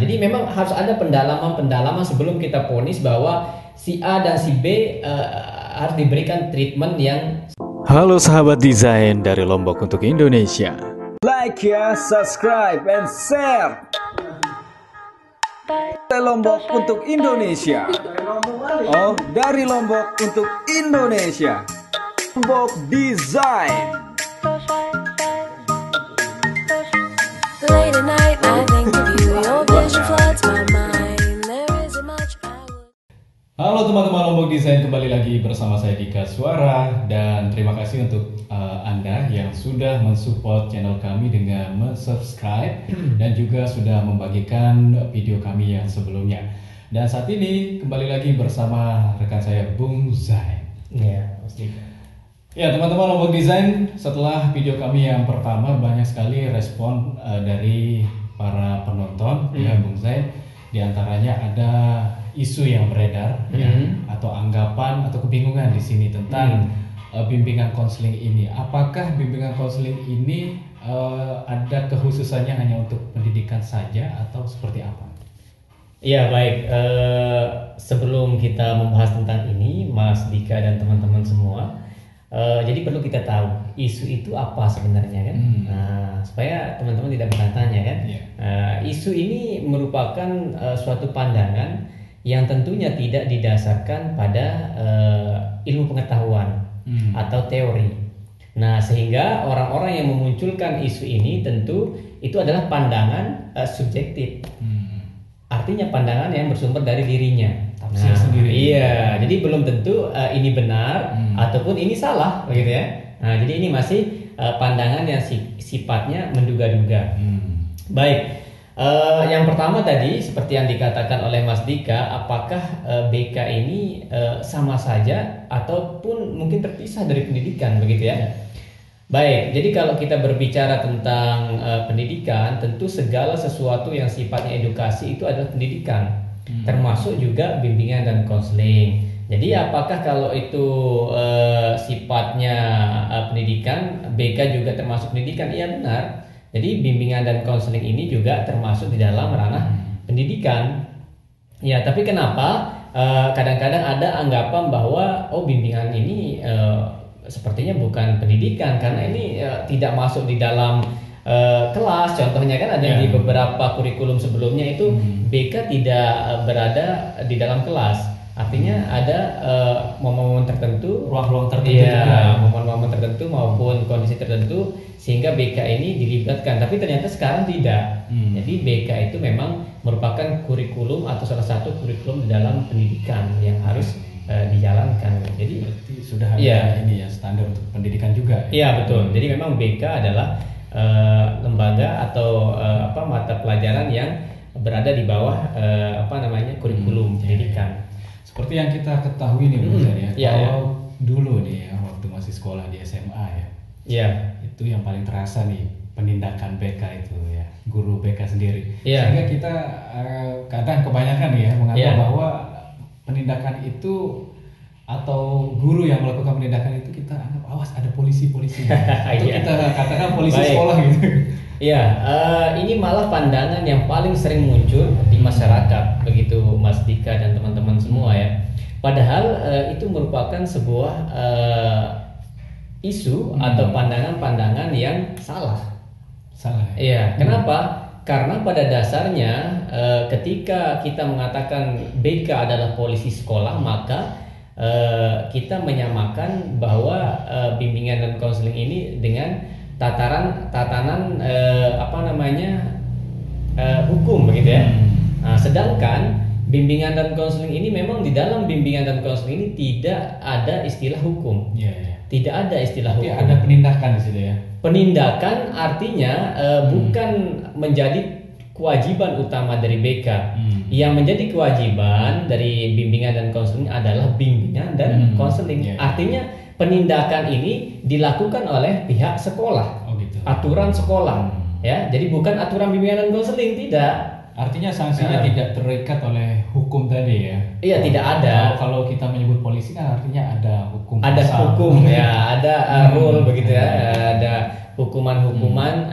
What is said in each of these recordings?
Jadi memang harus ada pendalaman sebelum kita vonis bahwa si A dan si B harus diberikan treatment yang. Halo sahabat desain dari Lombok untuk Indonesia. Like ya, subscribe, and share. Dari Lombok untuk Indonesia. Oh, dari Lombok untuk Indonesia. Lombok Design. Late at night, I think of you. Your vision floods my mind. There isn't much I would. Halo teman-teman Lombok Design, kembali lagi bersama saya Dika Suara. Dan terima kasih untuk Anda yang sudah mensupport channel kami dengan subscribe dan juga sudah membagikan video kami yang sebelumnya. Dan saat ini kembali lagi bersama rekan saya Bung Zain. Ya, pasti. Ya teman-teman Lombok Design, setelah video kami yang pertama banyak sekali respon dari para penonton ya Bung Zain. Di antaranya ada isu yang beredar ya, atau anggapan atau kebingungan di sini tentang bimbingan konseling ini. Apakah bimbingan konseling ini ada kekhususannya hanya untuk pendidikan saja atau seperti apa? Ya baik, sebelum kita membahas tentang ini, Mas Dika dan teman-teman semua, jadi perlu kita tahu isu itu apa sebenarnya kan, supaya teman-teman tidak bertanya kan. Isu ini merupakan suatu pandangan yang tentunya tidak didasarkan pada ilmu pengetahuan atau teori. Nah, sehingga orang-orang yang memunculkan isu ini tentu itu adalah pandangan subjektif. Artinya pandangan yang bersumber dari dirinya. Tafsir sendiri. Iya, jadi belum tentu ini benar ataupun ini salah, begitu ya. Nah, jadi ini masih pandangan yang sifatnya menduga-duga. Baik, yang pertama tadi seperti yang dikatakan oleh Mas Dika, apakah BK ini sama saja ataupun mungkin terpisah dari pendidikan, begitu ya? Baik, jadi kalau kita berbicara tentang pendidikan, tentu segala sesuatu yang sifatnya edukasi itu adalah pendidikan, termasuk juga bimbingan dan konseling. Jadi apakah kalau itu sifatnya pendidikan, BK juga termasuk pendidikan? Iya benar. Jadi bimbingan dan konseling ini juga termasuk di dalam ranah pendidikan. Ya, tapi kenapa kadang-kadang ada anggapan bahwa bimbingan ini sepertinya bukan pendidikan karena ini tidak masuk di dalam kelas. Contohnya kan ada di beberapa kurikulum sebelumnya itu BK tidak berada di dalam kelas. Artinya ada momen-momen tertentu, Ruang-ruang tertentu juga. momen-momen tertentu maupun kondisi tertentu sehingga BK ini dilibatkan. Tapi ternyata sekarang tidak. Jadi BK itu memang merupakan kurikulum atau salah satu kurikulum di dalam pendidikan yang harus dijalankan. Jadi Berarti sudah ada ini ya standar untuk pendidikan juga. Iya betul. Jadi memang BK adalah lembaga atau mata pelajaran yang berada di bawah kurikulum pendidikan. Seperti yang kita ketahui nih Bung Zain ya. Iya, Kalau dulu nih ya waktu masih sekolah di SMA ya. Iya. Itu yang paling terasa nih penindakan BK itu ya, guru BK sendiri. Iya. Sehingga kita kadang kebanyakan ya menganggap Iya. bahwa penindakan itu atau guru yang melakukan penindakan itu kita anggap awas ada polisi-polisi. Atau Iya. kita katakan polisi Baik. sekolah gitu. Iya, ini malah pandangan yang paling sering muncul di masyarakat, begitu Mas Dika dan teman-teman semua ya. Padahal itu merupakan sebuah isu atau pandangan-pandangan yang salah. Salah. Iya, kenapa? Karena pada dasarnya ketika kita mengatakan BK adalah polisi sekolah, maka kita menyamakan bahwa bimbingan dan konseling ini dengan tatanan hukum begitu ya. Nah, sedangkan bimbingan dan konseling ini memang di dalam bimbingan dan konseling ini tidak ada istilah hukum. Iya. Tidak ada istilah Tapi hukum. ada penindakan di situ ya. Penindakan artinya bukan menjadi kewajiban utama dari BK. Yang menjadi kewajiban dari bimbingan dan konseling adalah bimbingan dan konseling. Yeah. Artinya penindakan ini dilakukan oleh pihak sekolah. Oh gitu. Aturan sekolah, ya. Jadi bukan aturan bimbingan dan konseling, tidak. Artinya sanksinya tidak terikat oleh hukum tadi ya. Iya, tidak ada. Kalau kita menyebut polisi kan artinya ada hukum. Ada pasal. hukum ya, ada rule begitu ya, ada hukuman-hukuman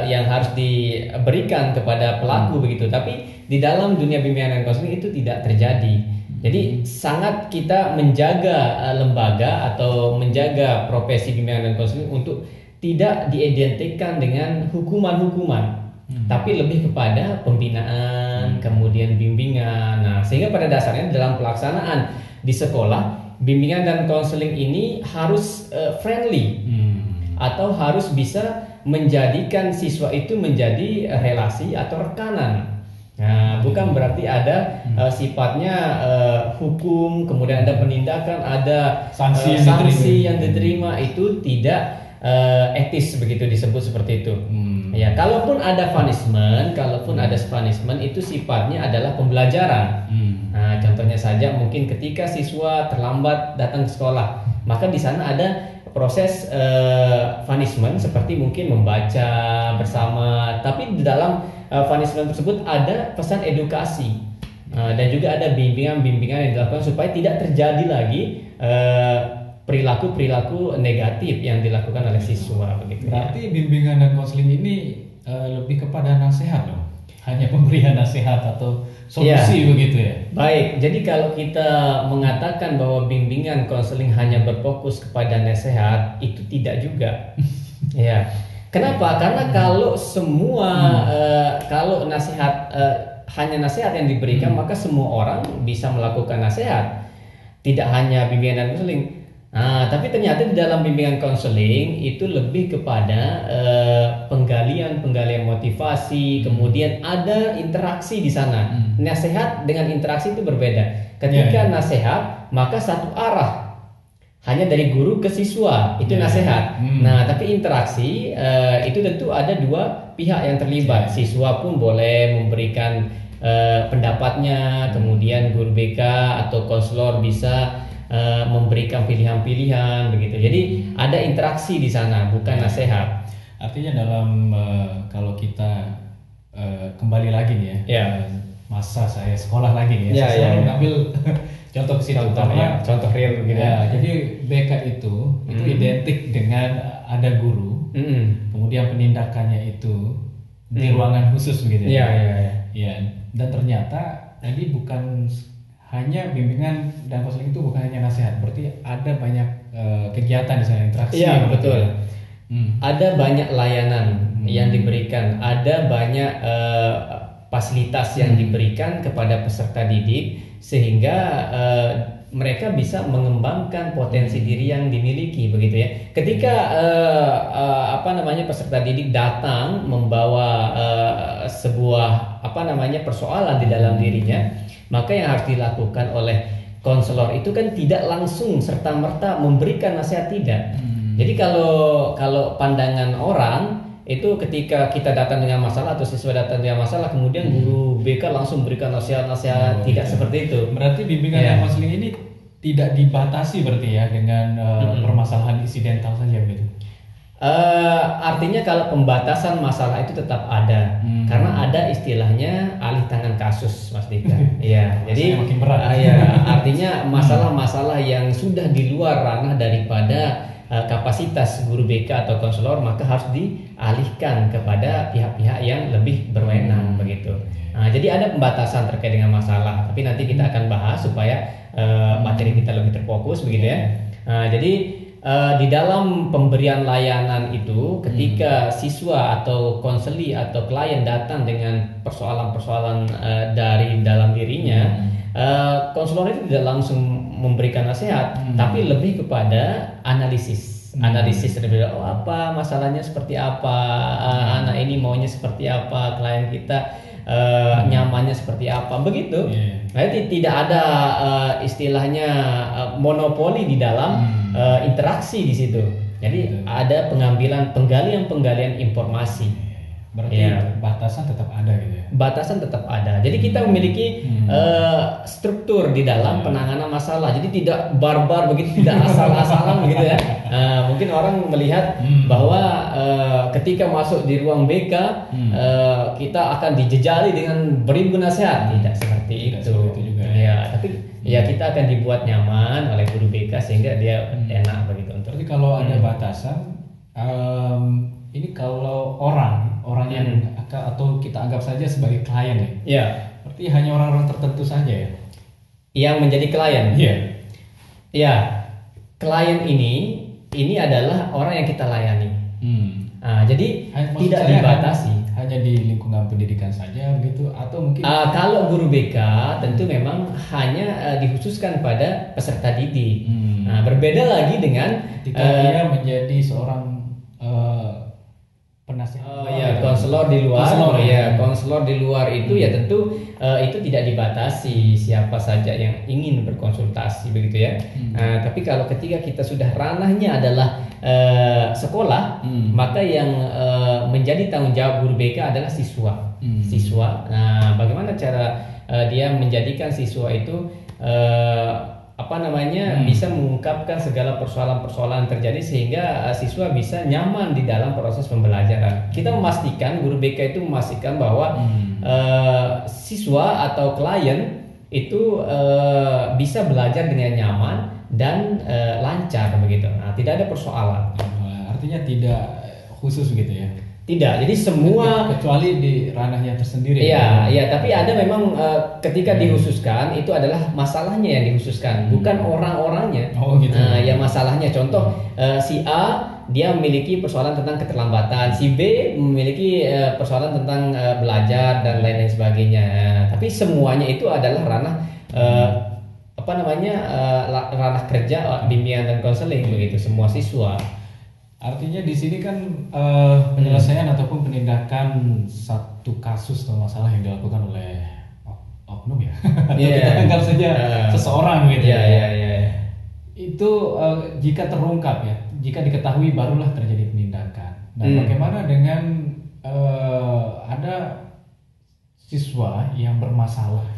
yang harus diberikan kepada pelaku begitu. Tapi di dalam dunia bimbingan dan konseling itu tidak terjadi. Jadi sangat kita menjaga lembaga atau menjaga profesi bimbingan dan konseling untuk tidak diidentikan dengan hukuman-hukuman, tapi lebih kepada pembinaan, kemudian bimbingan. Nah, sehingga pada dasarnya dalam pelaksanaan di sekolah, bimbingan dan konseling ini harus friendly atau harus bisa menjadikan siswa itu menjadi relasi atau rekanan. Nah, bukan berarti ada sifatnya hukum, kemudian ada penindakan, ada sanksi yang diterima, itu tidak etis begitu disebut seperti itu. Ya, kalaupun ada punishment, itu sifatnya adalah pembelajaran. Nah, contohnya saja mungkin ketika siswa terlambat datang ke sekolah, maka di sana ada proses punishment seperti mungkin membaca bersama, tapi di dalam punishment tersebut ada pesan edukasi dan juga ada bimbingan-bimbingan yang dilakukan supaya tidak terjadi lagi perilaku-perilaku negatif yang dilakukan oleh siswa begitu. Berarti bimbingan dan konseling ini lebih kepada nasihat loh, hanya pemberian nasihat atau solusi begitu ya. Baik, jadi kalau kita mengatakan bahwa bimbingan konseling hanya berfokus kepada nasihat, itu tidak juga. Ya. Kenapa? Karena kalau semua kalau nasihat hanya nasihat yang diberikan, maka semua orang bisa melakukan nasihat. Tidak hanya bimbingan dan konseling. Nah, tapi ternyata di dalam bimbingan konseling itu lebih kepada penggalian motivasi, kemudian ada interaksi di sana. Nasihat dengan interaksi itu berbeda. Ketika nasihat, maka satu arah, hanya dari guru ke siswa, itu nasihat. Nah, tapi interaksi itu tentu ada dua pihak yang terlibat. Siswa pun boleh memberikan pendapatnya, kemudian guru BK atau konselor bisa memberikan pilihan-pilihan begitu. Jadi ada interaksi di sana, bukan nasihat. Artinya dalam kalau kita kembali lagi nih ya, masa saya sekolah lagi nih ya, saya mengambil contoh ke situ karena contoh real gitu ya. Jadi BK itu identik dengan ada guru, kemudian penindakannya itu di ruangan khusus begitu ya. Dan ternyata tadi bukan hanya bimbingan dan konseling itu bukan hanya nasihat, berarti ada banyak kegiatan di sana, interaksi. Iya, betul. Ada banyak layanan yang diberikan, ada banyak fasilitas yang diberikan kepada peserta didik sehingga mereka bisa mengembangkan potensi diri yang dimiliki begitu ya. Ketika peserta didik datang membawa sebuah persoalan di dalam dirinya, maka yang harus dilakukan oleh konselor itu kan tidak langsung serta-merta memberikan nasihat, tidak. Jadi kalau pandangan orang itu ketika kita datang dengan masalah atau siswa datang dengan masalah, kemudian guru BK langsung berikan nasihat-nasihat, tidak seperti itu. Berarti bimbingan dan konseling ini tidak dibatasi berarti ya dengan permasalahan insidental saja begitu. Artinya kalau pembatasan masalah itu tetap ada, karena ada istilahnya alih tangan kasus, Mas Dika. Iya, jadi makin berat. Artinya masalah-masalah yang sudah di luar ranah daripada kapasitas guru BK atau konselor, maka harus dialihkan kepada pihak-pihak yang lebih berwenang begitu. Nah, jadi ada pembatasan terkait dengan masalah, tapi nanti kita akan bahas supaya materi kita lebih terfokus begitu ya. Nah, jadi di dalam pemberian layanan itu, ketika siswa atau konseli atau klien datang dengan persoalan-persoalan dari dalam dirinya, konselor itu tidak langsung memberikan nasihat, tapi lebih kepada analisis terlebih dahulu. Apa masalahnya, seperti apa, anak ini maunya seperti apa, klien kita nyamannya seperti apa, begitu. Jadi tidak ada istilahnya monopoli di dalam interaksi di situ. Jadi ada penggalian informasi. Berarti batasan tetap ada gitu ya. Batasan tetap ada. Jadi kita memiliki struktur di dalam penanganan masalah. Jadi tidak barbar begitu, tidak asal-asalan begitu ya. Mungkin orang melihat bahwa ketika masuk di ruang BK kita akan dijejali dengan beribu nasihat. Tidak seperti itu. Juga, tapi kita akan dibuat nyaman oleh guru BK sehingga dia enak begitu. Berarti kalau ada batasan, ini kalau orang yang atau kita anggap saja sebagai klien ya. Ya, Berarti hanya orang-orang tertentu saja ya. yang menjadi klien. Iya. Ya, klien ini adalah orang yang kita layani. Jadi Maksud tidak saya dibatasi. Hanya di lingkungan pendidikan saja begitu atau mungkin Kalau guru BK tentu memang hanya dikhususkan pada peserta didik. Nah, berbeda lagi dengan ketika dia menjadi seorang penasihat. konselor di luar. Konselor, Konselor di luar itu ya tentu itu tidak dibatasi siapa saja yang ingin berkonsultasi begitu ya. Tapi kalau ketika kita sudah ranahnya adalah sekolah, maka yang menjadi tanggung jawab guru BK adalah siswa. Siswa. Nah, bagaimana cara dia menjadikan siswa itu bisa mengungkapkan segala persoalan-persoalan terjadi sehingga siswa bisa nyaman di dalam proses pembelajaran. Kita memastikan guru BK itu memastikan bahwa siswa atau klien itu bisa belajar dengan nyaman dan lancar begitu. Nah, tidak ada persoalan. Artinya tidak khusus gitu ya. Tidak. Jadi semua kecuali di ranahnya tersendiri. Iya, tapi ada memang ketika dikhususkan itu adalah masalahnya yang dikhususkan, bukan orang-orangnya. Oh gitu. Ya masalahnya contoh si A dia memiliki persoalan tentang keterlambatan, si B memiliki persoalan tentang belajar dan lain-lain sebagainya. Tapi semuanya itu adalah ranah ranah kerja bimbingan dan konseling begitu semua siswa. Artinya di sini kan penyelesaian ataupun penindakan satu kasus atau masalah yang dilakukan oleh oknum ya. Atau kita anggap saja seseorang gitu ya. Itu jika terungkap ya, jika diketahui barulah terjadi penindakan. Dan bagaimana dengan ada siswa yang bermasalah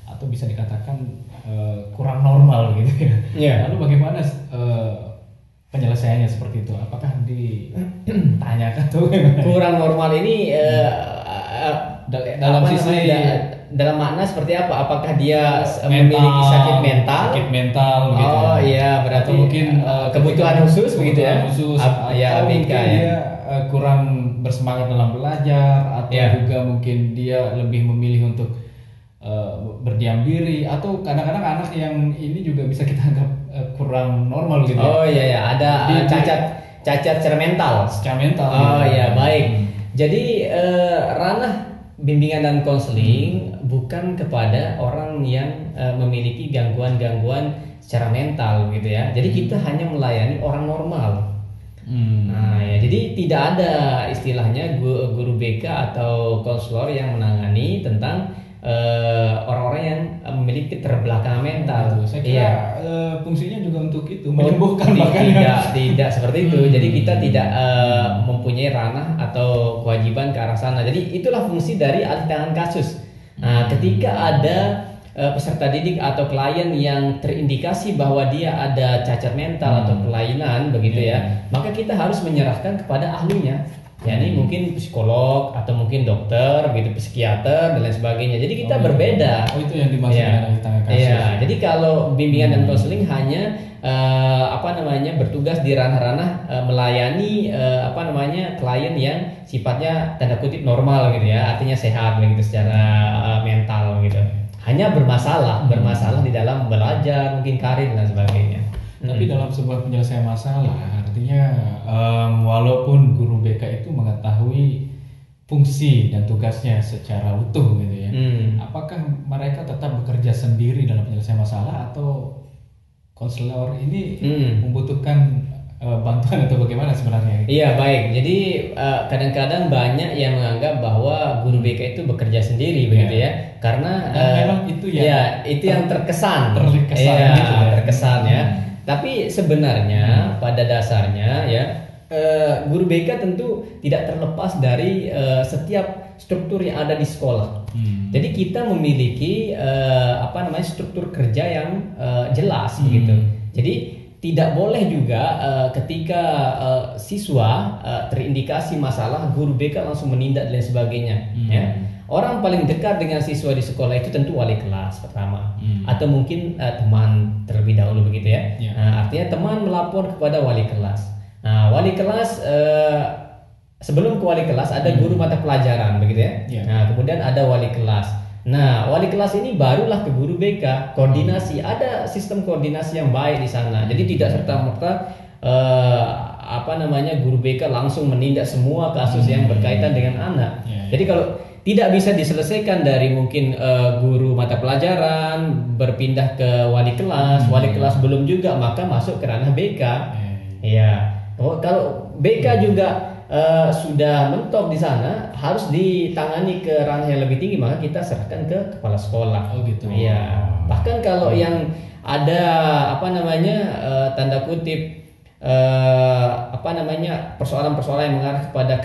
atau bisa dikatakan kurang normal gitu ya. Lalu bagaimana penyelesaiannya seperti itu? Apakah ditanyakan tuh kurang normal ini dalam makna seperti apa? Apakah dia memiliki sakit mental? gitu. Oh iya, berarti atau mungkin kebutuhan khusus begitu ya? Atau mungkin dia kurang bersemangat dalam belajar atau juga mungkin dia lebih memilih untuk berdiam diri atau kadang-kadang anak yang ini juga bisa kita anggap kurang normal gitu. Oh iya, ada cacat secara mental. Oh iya, baik. Jadi ranah bimbingan dan konseling bukan kepada orang yang memiliki gangguan-gangguan secara mental gitu ya. Jadi kita hanya melayani orang normal. Nah ya, jadi tidak ada istilahnya guru BK atau konselor yang menangani tentang orang-orang yang memiliki keterbelakangan mental. Saya kira fungsinya juga untuk itu menyembuhkan tidak seperti itu. Jadi kita tidak mempunyai ranah atau kewajiban ke arah sana. Jadi itulah fungsi dari alih tangan kasus. Nah, ketika ada peserta didik atau klien yang terindikasi bahwa dia ada cacat mental atau kelainan begitu ya, maka kita harus menyerahkan kepada ahlinya. Ya ini mungkin psikolog atau mungkin dokter, gitu, psikiater dan lain sebagainya. Jadi kita berbeda. Oh itu yang dimaksud dengan tangan kasus. Iya. Jadi kalau bimbingan dan konseling hanya bertugas di ranah-ranah melayani klien yang sifatnya tanda kutip normal gitu ya, artinya sehat begitu secara mental gitu. Hanya bermasalah di dalam belajar, mungkin karir dan sebagainya. Tapi dalam sebuah penyelesaian masalah, artinya walaupun guru BK itu mengetahui fungsi dan tugasnya secara utuh gitu ya, apakah mereka tetap bekerja sendiri dalam penyelesaian masalah atau konselor ini membutuhkan bantuan atau bagaimana sebenarnya? Iya baik, jadi kadang-kadang banyak yang menganggap bahwa guru BK itu bekerja sendiri begitu ya, karena memang itu yang terkesan ya. Tapi sebenarnya pada dasarnya ya guru BK tentu tidak terlepas dari setiap struktur yang ada di sekolah. Jadi kita memiliki struktur kerja yang jelas begitu. Jadi tidak boleh juga ketika siswa terindikasi masalah guru BK langsung menindak dan lain sebagainya. Ya. Orang paling dekat dengan siswa di sekolah itu tentu wali kelas pertama, atau mungkin teman terlebih dahulu begitu ya. Nah, artinya teman melapor kepada wali kelas. Nah, wali kelas sebelum ke wali kelas ada guru mata pelajaran begitu ya. Iya. Nah, kemudian ada wali kelas. Nah, wali kelas ini barulah ke guru BK, koordinasi, ada sistem koordinasi yang baik di sana. Jadi tidak serta-merta guru BK langsung menindak semua kasus yang berkaitan dengan anak. Iya. Jadi kalau tidak bisa diselesaikan dari mungkin guru mata pelajaran berpindah ke wali kelas belum juga, maka masuk ke ranah BK. Ya, kalau BK juga sudah mentok di sana, harus ditangani ke ranah yang lebih tinggi, maka kita serahkan ke kepala sekolah. Oh gitu. Iya. Bahkan kalau yang ada tanda kutip persoalan-persoalan yang mengarah kepada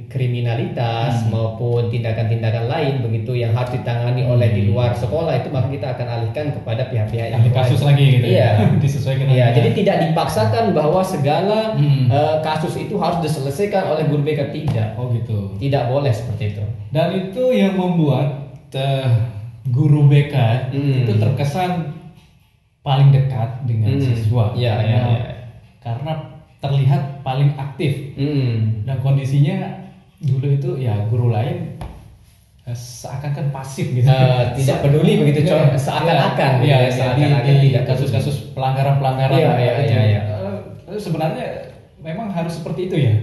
kriminalitas maupun tindakan-tindakan lain begitu yang harus ditangani oleh di luar sekolah, itu maka kita akan alihkan kepada pihak-pihak yang Ahli kasus lain. lagi gitu. Iya. Disesuaikan. Iya, jadi tidak dipaksakan bahwa segala kasus itu harus diselesaikan oleh guru BK, tidak. Oh gitu. Tidak boleh seperti itu. Dan itu yang membuat guru BK itu terkesan paling dekat dengan siswa. Iya, karena terlihat paling aktif. Dan kondisinya dulu itu ya guru lain seakan-akan pasif gitu. Tidak peduli begitu, seakan-akan. Iya, seakan-akan di tidak kasus-kasus pelanggaran-pelanggaran. Iya. Sebenarnya memang harus seperti itu ya.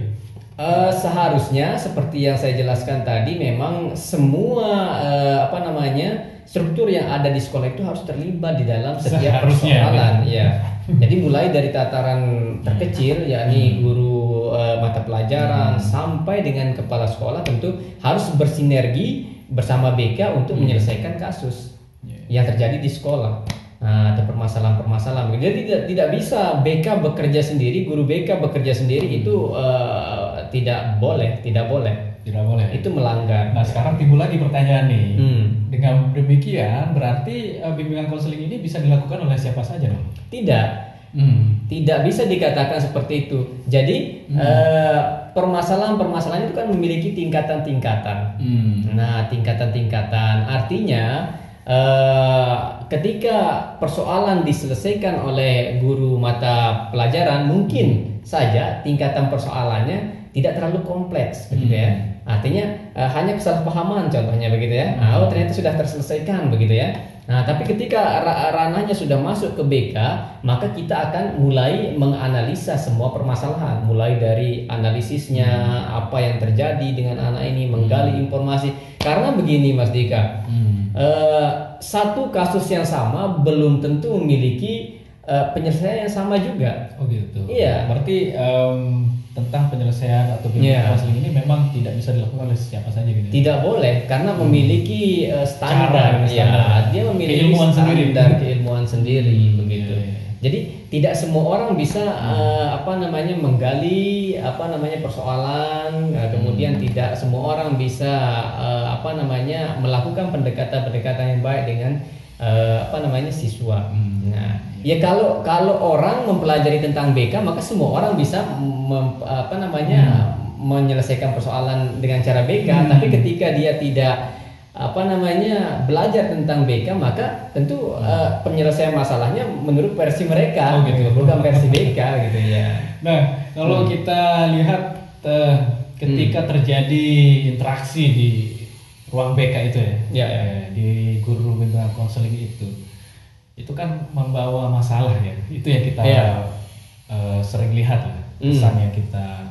Seharusnya seperti yang saya jelaskan tadi, memang semua struktur yang ada di sekolah itu harus terlibat di dalam setiap persoalan. Ya. Jadi mulai dari tataran terkecil, yakni guru mata pelajaran sampai dengan kepala sekolah, tentu harus bersinergi bersama BK untuk menyelesaikan kasus yang terjadi di sekolah. Ada permasalahan-permasalahan. Jadi tidak bisa BK bekerja sendiri, guru BK bekerja sendiri, itu tidak boleh. Itu melanggar. Nah, sekarang timbul lagi pertanyaan nih. Dengan demikian berarti bimbingan konseling ini bisa dilakukan oleh siapa saja dong? Tidak. Tidak bisa dikatakan seperti itu. Jadi permasalahan-permasalahan itu kan memiliki tingkatan-tingkatan. Nah, tingkatan-tingkatan artinya ketika persoalan diselesaikan oleh guru mata pelajaran, mungkin saja tingkatan persoalannya tidak terlalu kompleks begitu ya. Artinya hanya kesalahpahaman contohnya begitu ya. Ternyata sudah terselesaikan begitu ya. Nah, tapi ketika ranahnya sudah masuk ke BK, maka kita akan mulai menganalisa semua permasalahan, mulai dari analisisnya, apa yang terjadi dengan anak ini, menggali informasi. Karena begini Mas Dika, satu kasus yang sama belum tentu memiliki penyelesaian yang sama juga. Oh gitu. Iya. Berarti tentang penyelesaian atau bimbingan konseling ini memang tidak bisa dilakukan oleh siapa saja gitu. Tidak boleh, karena memiliki standar. Standar. Dia memiliki keilmuan sendiri begitu. Jadi tidak semua orang bisa menggali persoalan, kemudian tidak semua orang bisa melakukan pendekatan yang baik dengan siswa. Nah, ya kalau orang mempelajari tentang BK, maka semua orang bisa menyelesaikan persoalan dengan cara BK. Tapi ketika dia tidak belajar tentang BK, maka tentu penyelesaian masalahnya menurut versi mereka, bukan versi BK gitu ya. Nah, kalau kita lihat ketika terjadi interaksi di ruang BK itu ya, di guru bimbingan konseling itu kan membawa masalah ya. Itu yang kita sering lihat lah, kesan yang kita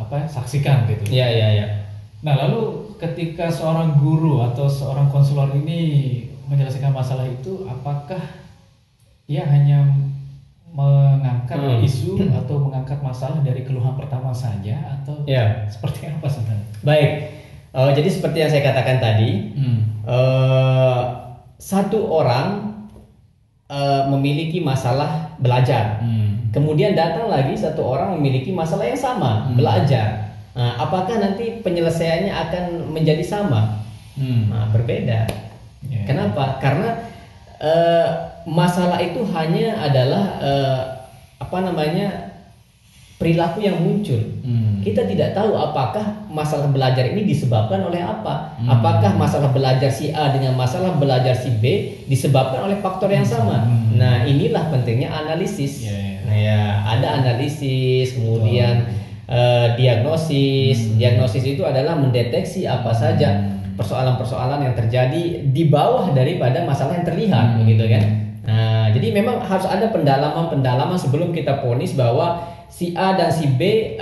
saksikan gitu. Iya. Nah, lalu ketika seorang guru atau seorang konselor ini menyelesaikan masalah itu, apakah dia hanya mengangkat isu atau mengangkat masalah dari keluhan pertama saja, atau seperti apa sebenarnya? Baik. Jadi seperti yang saya katakan tadi, satu orang memiliki masalah belajar, kemudian datang lagi satu orang memiliki masalah yang sama, belajar. Nah, apakah nanti penyelesaiannya akan menjadi sama? Nah, berbeda. Kenapa? Karena masalah itu hanya adalah perilaku yang muncul. Kita tidak tahu apakah masalah belajar ini disebabkan oleh apa. Apakah masalah belajar si A dengan masalah belajar si B disebabkan oleh faktor yang sama. Nah, inilah pentingnya analisis. Nah, ya, ada analisis, kemudian diagnosis. Diagnosis itu adalah mendeteksi apa saja persoalan-persoalan yang terjadi di bawah daripada masalah yang terlihat, begitu kan? Nah, jadi memang harus ada pendalaman sebelum kita vonis bahwa si A dan si B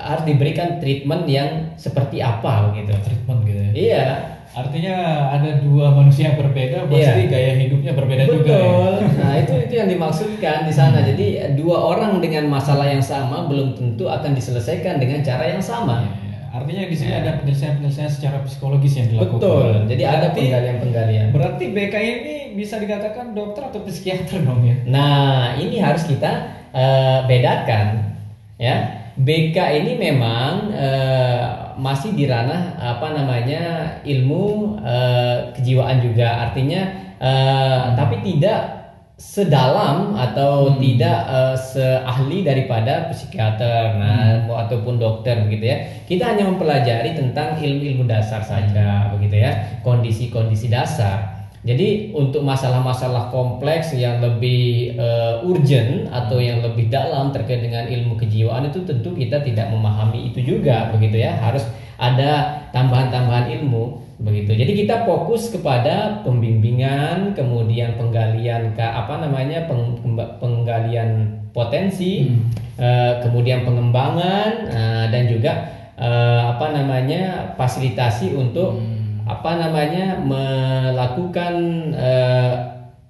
harus diberikan treatment yang seperti apa, begitu. Treatment gitu ya. Iya. Artinya ada dua manusia yang berbeda, pasti gaya hidupnya berbeda juga ya. Betul. Nah, itu yang dimaksudkan di sana. Jadi dua orang dengan masalah yang sama belum tentu akan diselesaikan dengan cara yang sama. Artinya di sini ada penyelesaian secara psikologis yang dilakukan. Betul. Jadi ada penggalian-penggalian. Berarti BK ini bisa dikatakan dokter atau psikiater dong ya? Nah, ini harus kita bedakan, ya. BK ini memang masih di ranah ilmu kejiwaan juga, artinya tapi tidak sedalam atau tidak seahli daripada psikiater, ataupun dokter, begitu ya. Kita hanya mempelajari tentang ilmu-ilmu dasar saja, begitu ya, kondisi-kondisi dasar. Jadi untuk masalah-masalah kompleks yang lebih urgent atau yang lebih dalam terkait dengan ilmu kejiwaan itu tentu kita tidak memahami itu juga, begitu ya. Harus ada tambahan-tambahan ilmu, begitu. Jadi kita fokus kepada pembimbingan, kemudian penggalian penggalian potensi, kemudian pengembangan, dan juga fasilitasi untuk melakukan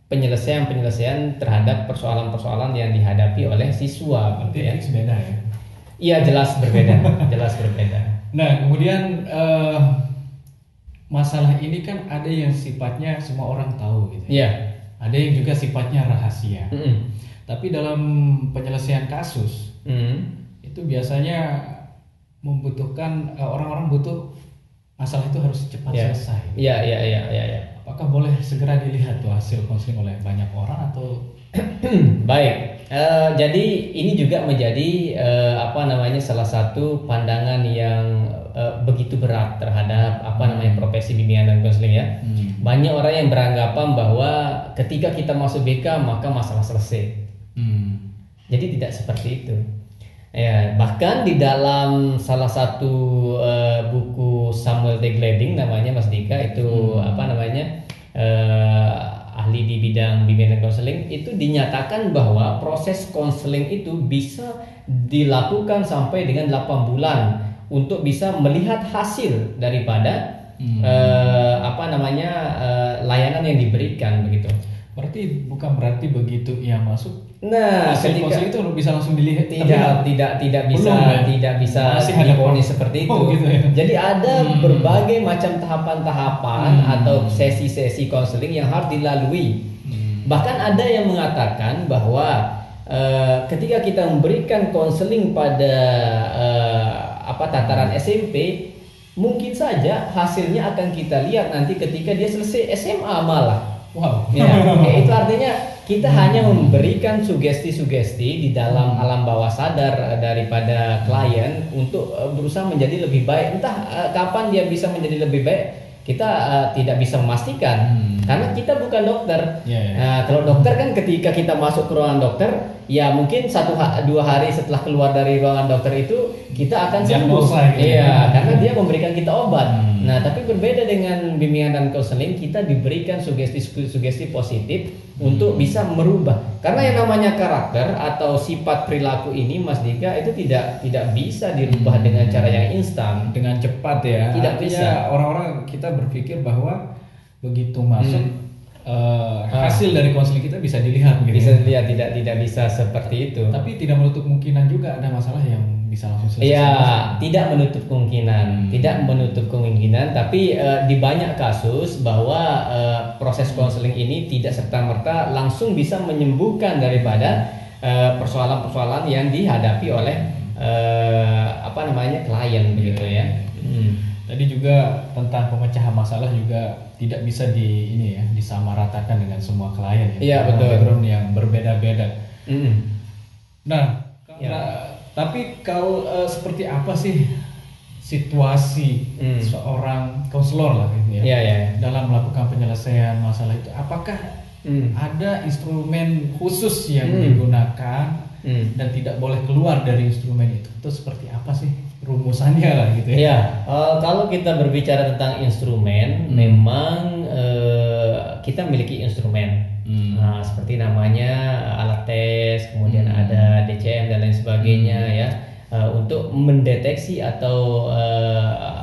penyelesaian terhadap persoalan-persoalan yang dihadapi oleh siswa. Berarti ya. beda ya? Iya, jelas berbeda, jelas berbeda. Nah, kemudian masalah ini kan ada yang sifatnya semua orang tahu gitu. Iya. Ada yang juga sifatnya rahasia. Tapi dalam penyelesaian kasus itu biasanya membutuhkan orang-orang butuh masalah itu harus cepat selesai. Iya. Apakah boleh segera dilihat tuh hasil konseling oleh banyak orang atau? Baik. Jadi ini juga menjadi salah satu pandangan yang begitu berat terhadap profesi bimbingan dan konseling ya. Banyak orang yang beranggapan bahwa ketika kita masuk BK maka masalah selesai. Jadi tidak seperti itu. Ya, bahkan di dalam salah satu buku Samuel T. Glading namanya, Mas Dika, itu ahli di bidang bimbingan dan konseling, itu dinyatakan bahwa proses konseling itu bisa dilakukan sampai dengan 8 bulan untuk bisa melihat hasil daripada layanan yang diberikan, begitu. Berarti bukan berarti begitu ia masuk. Nah, hasil konseling itu bisa langsung dilihat. Tidak bisa divonis seperti itu. Gitu ya? Jadi ada berbagai macam tahapan-tahapan atau sesi-sesi konseling yang harus dilalui. Bahkan ada yang mengatakan bahwa ketika kita memberikan konseling pada tataran SMP, mungkin saja hasilnya akan kita lihat nanti ketika dia selesai SMA malah. Wow. Ya, itu artinya kita hanya memberikan sugesti-sugesti di dalam alam bawah sadar daripada klien untuk berusaha menjadi lebih baik. Entah kapan dia bisa menjadi lebih baik, kita tidak bisa memastikan karena kita bukan dokter. Nah, kalau dokter kan ketika kita masuk ke ruangan dokter, ya mungkin 1-2 hari setelah keluar dari ruangan dokter itu kita akan sembuh. Iya, karena dia memberikan kita obat. Nah, tapi berbeda dengan bimbingan dan konseling, kita diberikan sugesti positif untuk bisa merubah. Karena yang namanya karakter atau sifat perilaku ini, Mas Dika, itu tidak bisa dirubah dengan cara yang instan, dengan cepat ya. Tidak Artinya bisa. Orang-orang kita berpikir bahwa begitu masuk hasil dari konseling kita bisa dilihat gitu. Bisa dilihat, tidak bisa seperti itu. Tapi tidak menutup kemungkinan juga ada masalah yang bisa langsung selesai. Ya, tidak menutup kemungkinan, tapi di banyak kasus bahwa proses konseling ini tidak serta-merta langsung bisa menyembuhkan daripada persoalan-persoalan yang dihadapi oleh klien, begitu ya. Tadi juga tentang pemecahan masalah juga tidak bisa disamaratakan dengan semua klien ya. Iya, betul. Background yang berbeda-beda. Nah, Ya. tapi kalau seperti apa sih situasi seorang konselor lah gitu ya, dalam melakukan penyelesaian masalah itu? Apakah ada instrumen khusus yang digunakan dan tidak boleh keluar dari instrumen itu seperti apa sih rumusannya lah gitu ya? Iya, kalau kita berbicara tentang instrumen, memang kita memiliki instrumen. Nah, seperti namanya alat tes, kemudian ada DCM dan lain sebagainya ya, untuk mendeteksi atau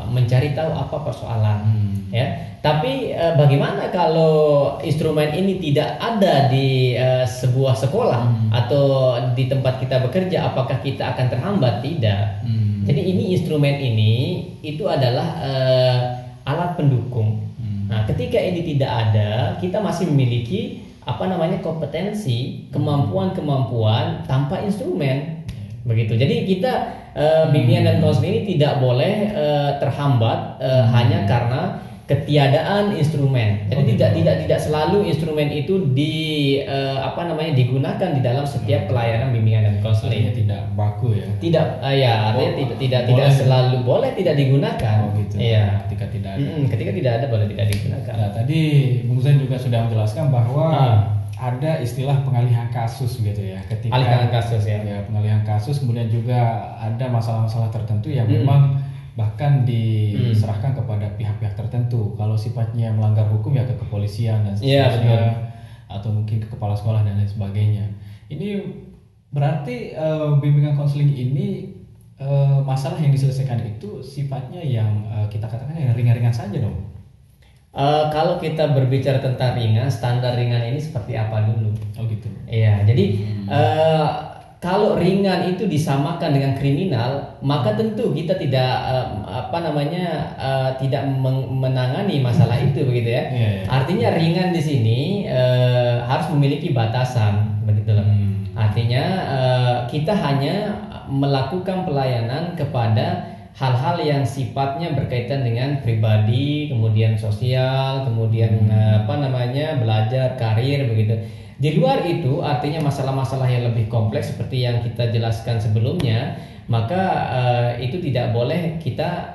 mencari tahu apa persoalan. Ya, tapi bagaimana kalau instrumen ini tidak ada di sebuah sekolah atau di tempat kita bekerja? Apakah kita akan terhambat? Tidak. Jadi ini instrumen ini itu adalah alat pendukung. Nah, ketika ini tidak ada, kita masih memiliki kompetensi, kemampuan tanpa instrumen. Begitu. Jadi kita bimbingan dan konseling ini tidak boleh terhambat hanya karena ketiadaan instrumen. Jadi tidak selalu instrumen itu digunakan di dalam setiap pelayanan bimbingan dan konseling. Tidak baku ya. Tidak, artinya tidak selalu boleh tidak digunakan. Gitu. Iya. Ketika tidak ada. Ketika tidak ada boleh tidak digunakan. Nah, tadi Bung Zain juga sudah menjelaskan bahwa ada istilah pengalihan kasus gitu ya. Ketika pengalihan kasus ya. Pengalihan kasus, kemudian juga ada masalah-masalah tertentu yang memang bahkan diserahkan kepada pihak-pihak tertentu. Kalau sifatnya melanggar hukum ya ke kepolisian dan seterusnya, atau mungkin ke kepala sekolah dan lain sebagainya. Ini berarti bimbingan konseling ini masalah yang diselesaikan itu sifatnya yang kita katakan yang ringan-ringan saja dong. Kalau kita berbicara tentang ringan, standar ringan ini seperti apa dulu? Oh gitu. Iya, jadi kalau ringan itu disamakan dengan kriminal, maka tentu kita tidak tidak menangani masalah itu begitu ya. Artinya ringan di sini harus memiliki batasan, begitu loh. Artinya kita hanya melakukan pelayanan kepada hal-hal yang sifatnya berkaitan dengan pribadi, kemudian sosial, kemudian belajar, karir begitu. Di luar itu artinya masalah-masalah yang lebih kompleks seperti yang kita jelaskan sebelumnya, maka itu tidak boleh kita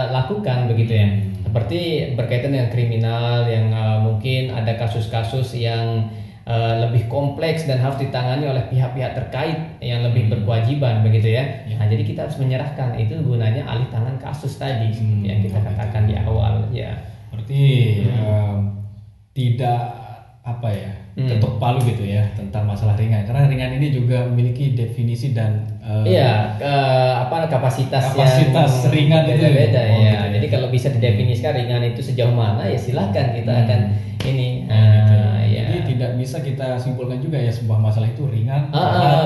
lakukan begitu ya. Seperti berkaitan dengan kriminal yang mungkin ada kasus-kasus yang lebih kompleks dan harus ditangani oleh pihak-pihak terkait yang lebih berkewajiban begitu ya. Nah, jadi kita harus menyerahkan, itu gunanya alih tangan kasus tadi yang kita katakan di awal ya. Berarti tidak ketuk palu gitu ya tentang masalah ringan, karena ringan ini juga memiliki definisi dan kapasitas yang ringan itu beda ya. Jadi kalau bisa didefinisikan ringan itu sejauh mana ya silahkan kita akan ini. Jadi tidak bisa kita simpulkan juga ya sebuah masalah itu ringan,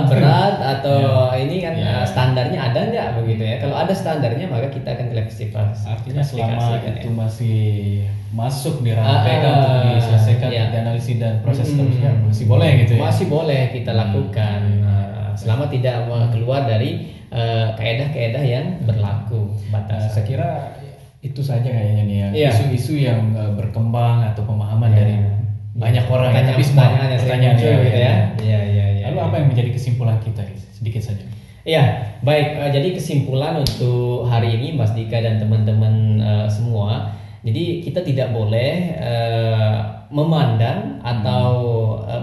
berat atau ini kan standarnya ada nggak begitu ya. Kalau ada standarnya maka kita akan klasifikasi. Artinya selama itu masih masuk di rantai untuk diselesaikan, dianalisis dan proses seterusnya masih boleh gitu ya. Masih boleh kita lakukan selama tidak keluar dari kaedah-kaedah yang berlaku batasan. Saya kira itu saja kayaknya nih ya. Isu-isu yang berkembang atau pemahaman dari banyak orang, pertanyaan gitu ya. Lalu apa yang menjadi kesimpulan kita sedikit saja? Iya, baik. Jadi kesimpulan untuk hari ini Mas Dika dan teman-teman semua. Jadi kita tidak boleh memandang atau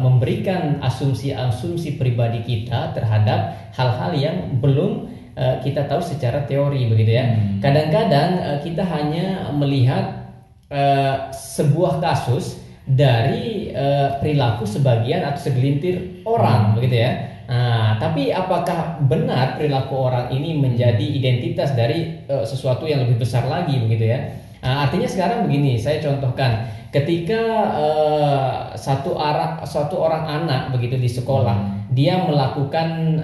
memberikan asumsi-asumsi pribadi kita terhadap hal-hal yang belum kita tahu secara teori begitu ya. Kadang-kadang kita hanya melihat sebuah kasus dari perilaku sebagian atau segelintir orang begitu ya. Nah, tapi apakah benar perilaku orang ini menjadi identitas dari sesuatu yang lebih besar lagi begitu ya? Artinya sekarang begini, saya contohkan, ketika satu orang anak begitu di sekolah, dia melakukan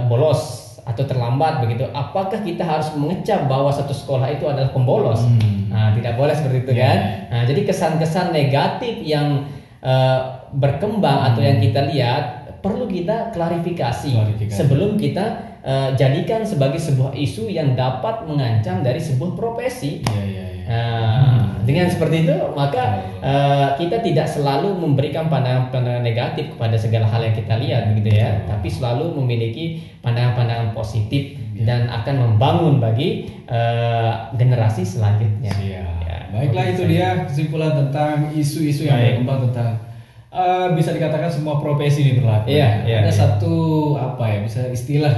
bolos atau terlambat begitu, apakah kita harus mengecap bahwa satu sekolah itu adalah pembolos? Nah, tidak boleh seperti itu kan? Nah, jadi kesan-kesan negatif yang berkembang atau yang kita lihat perlu kita klarifikasi. Sebelum kita jadikan sebagai sebuah isu yang dapat mengancam dari sebuah profesi. Dengan seperti itu maka kita tidak selalu memberikan pandangan-pandangan negatif kepada segala hal yang kita lihat begitu ya, tapi selalu memiliki pandangan-pandangan positif dan akan membangun bagi generasi selanjutnya. Baiklah, itu dia kesimpulan tentang isu-isu yang berkembang tentang bisa dikatakan semua profesi ini berlaku. Iya, iya, Ada iya. satu apa ya, bisa istilah,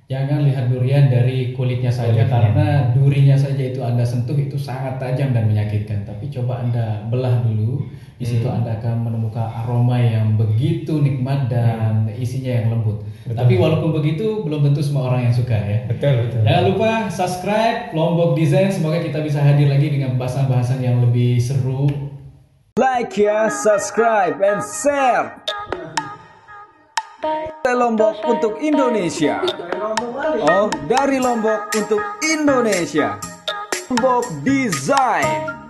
jangan lihat durian dari kulitnya saja, Kulitnya. karena durinya saja itu Anda sentuh itu sangat tajam dan menyakitkan. Tapi coba Anda belah dulu, di situ Anda akan menemukan aroma yang begitu nikmat dan isinya yang lembut. Tapi walaupun begitu, belum tentu semua orang yang suka ya. Betul, betul. Jangan lupa subscribe Lombok Design. Semoga kita bisa hadir lagi dengan bahasan-bahasan yang lebih seru. Like ya, subscribe, and share. Dari Lombok untuk Indonesia. Oh, dari Lombok untuk Indonesia. Lombok Design.